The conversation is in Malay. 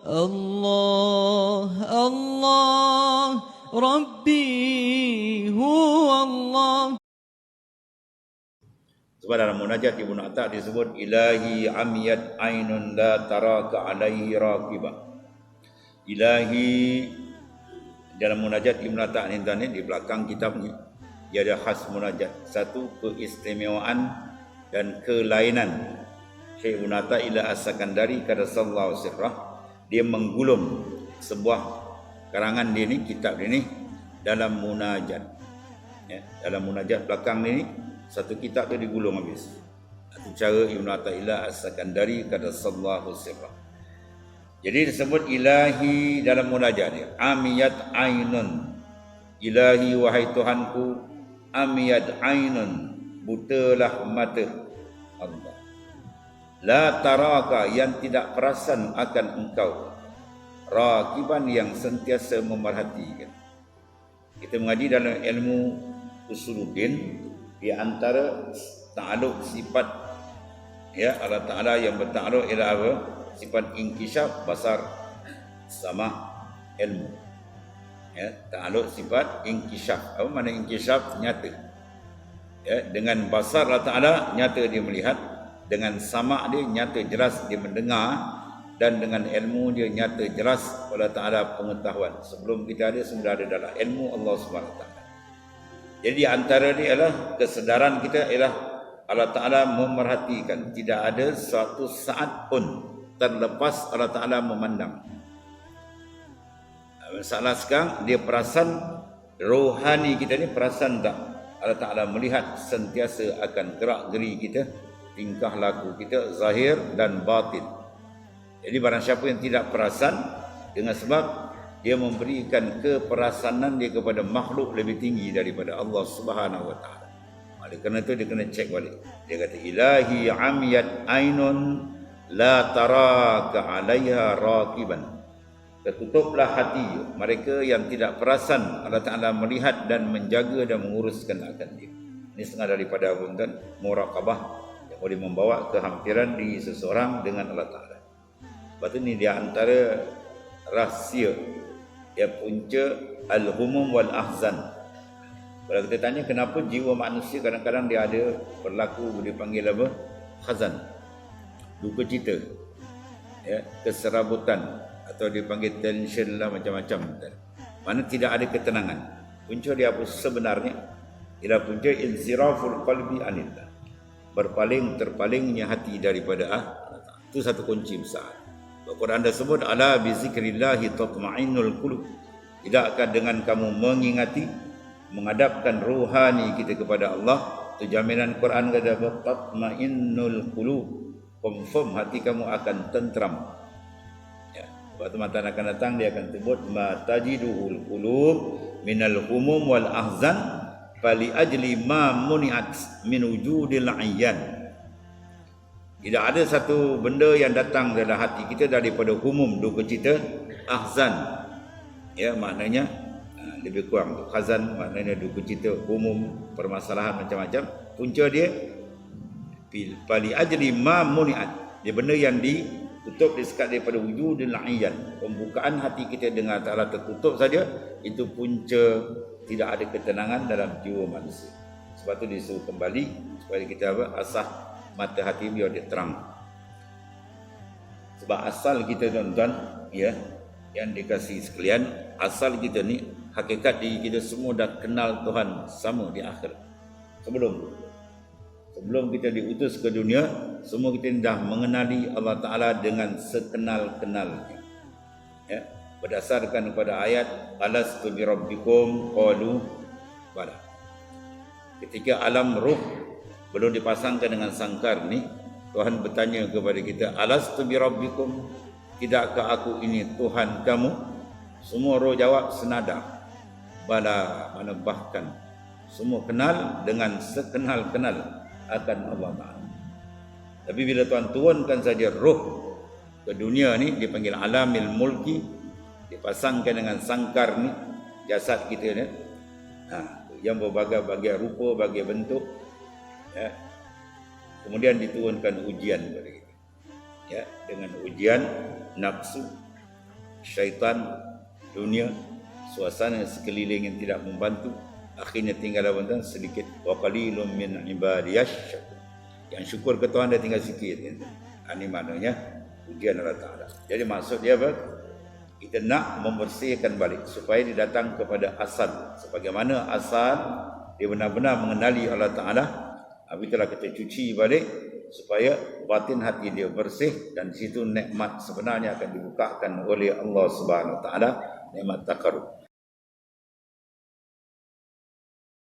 الله الله ربي هو الله. Sebab dalam munajat Ibnu Atha disebut ilahi amiyat ainun la taraka alaihi raqibah. Ilahi dalam munajat Ibnu Atha ni di belakang kitab ni dia ada khas munajat. Satu, keistimewaan dan kelainan Syekh Ibnu Atha ila as-Sakandari qaddasallahu sirrah, dia menggulung sebuah karangan dia ni, kitab dia ni dalam munajat. Ya, dalam munajat belakang ni satu kitab tu digulung habis. Itu cara Ibnu Athaillah As-Sakandari qaddasallahu sirrah. Jadi disebut ilahi dalam munajat dia. Amiyat ainun. Ilahi wahai Tuhanku, amiyat ainun, butalah mata Allah. La taraka, yang tidak perasan akan engkau. Raqiban, yang sentiasa memerhatikan. Kita mengaji dalam ilmu usuluddin, di antara ta'aluk sifat ya Allah Ta'ala yang berta'aluk ialah apa? Sifat inkishaf, basar, sama ilmu. Ya, ta'aluk sifat inkishaf. Apa makna inkishaf? Nyata. Ya, dengan basar Allah Ta'ala nyata dia melihat, dengan sama dia nyata jelas dia mendengar, dan dengan ilmu dia nyata jelas Allah Ta'ala pengetahuan. Sebelum kita ada, sudah ada dalam ilmu Allah Subhanahu Wa Ta'ala. Jadi antara dia ialah kesedaran kita ialah Allah Ta'ala memerhatikan. Tidak ada suatu saat pun terlepas Allah Ta'ala memandang. Masalah sekarang, dia perasan rohani kita ni, perasan tak Allah Ta'ala melihat sentiasa akan gerak geri kita, tingkah laku kita, zahir dan batin. Jadi barang siapa yang tidak perasan, dengan sebab dia memberikan keperasanan dia kepada makhluk lebih tinggi daripada Allah Subhanahu Wa Taala. Oleh kerana itu dia kena cek balik. Dia kata ilahi amiyat ainun la taraka 'alaiha raqiban. Tertutuplah hati mereka yang tidak perasan Allah Taala melihat dan menjaga dan menguruskan akan dia. Ini setengah daripada buntan muraqabah yang boleh membawa kehampiran diri seseorang dengan Allah Taala. Sebab itu ini dia antara rahsia yang punca al-humum wal ahzan. Kalau kita tanya kenapa jiwa manusia kadang-kadang dia ada berlaku dipanggil apa? Khazan. Duka cita. Ya, keserabutan atau dipanggil tension lah, macam-macam. Mana tidak ada ketenangan. Punca dia apa sebenarnya? Ialah punca inziraful qalbi anillah. Terpalingnya hati daripada Allah. Itu satu kunci besar. Al-Quran dah sebut ala bi zikrillahi tatma'innul qulub. Tidakkah dengan kamu mengingati, menghadapkan rohani kita kepada Allah, itu jaminan Quran kata apa? Tatma'innul qulub. Confirm hati kamu akan tentram. Ya, waktu matan akan datang dia akan sebut ma tajiduhul qulub minal humum wal ahzan fali ajli ma muni'at min wujudil ayyan. Tidak ada satu benda yang datang dalam hati kita daripada humum, duka cita, ahzan. Ya, maknanya lebih kurang tu. Khazan maknanya duka cita, humum, permasalahan macam-macam. Punca dia pali ajli ma muni'at. Dia benda yang ditutup, disekat daripada wujudil ayyan. Pembukaan hati kita dengan Ta'ala tertutup saja, itu punca tidak ada ketenangan dalam jiwa manusia. Sebab tu disuruh kembali supaya kita asah mata hati biar dia terang. Sebab asal kita tuan-tuan, ya, yang dikasih sekalian, asal kita ni, hakikat diri kita semua dah kenal Tuhan sama di akhir. Sebelum kita diutus ke dunia, semua kita dah mengenali Allah Ta'ala dengan sekenal-kenalnya. Ya, berdasarkan kepada ayat alastu bi rabbikum qalu bala. Ketika alam ruh belum dipasangkan dengan sangkar ni, Tuhan bertanya kepada kita, alastu bi rabbikum, tidakkah aku ini Tuhan kamu? Semua roh jawab senada, bala, mana bahkan semua kenal dengan sekenal-kenal akan Allah Ta'ala. Tapi bila Tuhan turunkan saja roh ke dunia ni, dipanggil alamil mulki, dipasangkan dengan sangkar ni, jasad kita ni, yang berbagai-bagai rupa, bagai bentuk. Ya. Kemudian diturunkan ujian kepada kita. Ya, dengan ujian nafsu, syaitan, dunia, suasana sekeliling yang tidak membantu, akhirnya tinggal apa sedikit. Wa qalilum min ibadiyash syakur. Yang syukur ke Tuhan dia tinggal sikit. Ini maknanya ujian Allah Ta'ala. Jadi maksud dia apa? Kita nak membersihkan balik supaya dia datang kepada asal. Sebagaimana asal dia benar-benar mengenali Allah Ta'ala. Habis itulah kita cuci balik supaya batin hati dia bersih, dan di situ nikmat sebenarnya akan dibukakan oleh Allah Subhanahu Wa Ta'ala, nikmat takarrub.